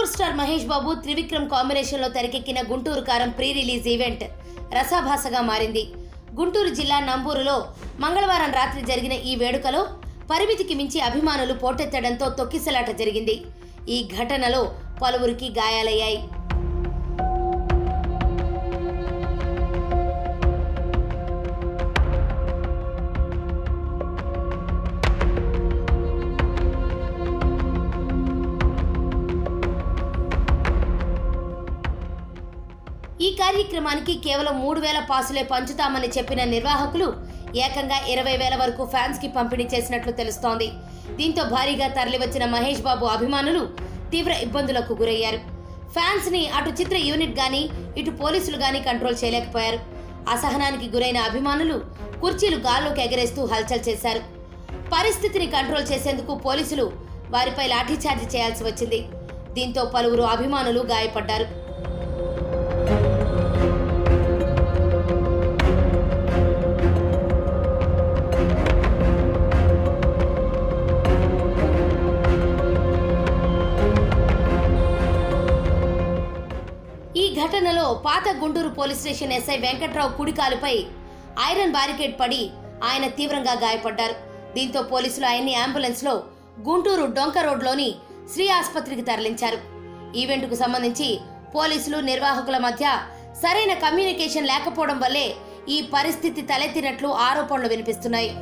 Super star Mahesh Babu Trivikram combination లో తెరకెక్కిన గుంటూరు కారం ప్రీ రిలీజ్ ఈవెంట్ రసాభాసగా మారింది. గుంటూరు జిల్లా నంబూరులో మంగళవారం రాత్రి జరిగిన ఈ వేడుకలో పరిమితికి మించి అభిమానులు పోటెత్తడంతో తొక్కిసలాట జరిగింది. ఈ ఘటనలో పలువురికి గాయాలయ్యాయి. ఈ కార్యక్రమానికి కేవలం 3,000 పాసులే పంచుతామని చెప్పిన నిర్వాహకులు ఏకంగా 20,000 వరకు ఫ్యాన్స్ కి పంపిణీ చేసినట్లు తెలుస్తోంది. దీంతో భారీగా తరలివచ్చిన మహేష్ బాబు అభిమానులు తీవ్ర ఇబ్బందులకు గురయ్యారు. ఫ్యాన్స్ ని అటు చిత్ర యూనిట్ గానీ ఇటు పోలీసులు గానీ కంట్రోల్ చేయలేకపోయారు. అసహనానికి గురైన అభిమానులు కుర్చీలు గాల్లోకి ఎగరేస్తూ హల్చల్ చేశారు. పరిస్థితిని కంట్రోల్ చేసేందుకు పోలీసులు వారిపై లాఠీచార్జి చేయాల్సి వచ్చింది. దీంతో పలువురు అభిమానులు గాయపడ్డారు. ఈ ఘటనలో పాత Guntur police station SI Venkatrao కుడికాలుపై ఐరన్ బారికేడ్ పడి ఆయన తీవ్రంగా గాయపడ్డారు. దీంతో పోలీసులు ఆయన్ని అంబులెన్స్ లో గుంటూరు డొంక రోడ్లోని శ్రీ ఆసుపత్రికి తరలించారు. ఈవెంట్కు సంబంధించి పోలీసులు నిర్వాహకుల మధ్య సరైన కమ్యూనికేషన్ లేకపోవడం వల్లే ఈ పరిస్థితి తలెత్తినట్లు ఆరోపణలు వినిపిస్తున్నాయి.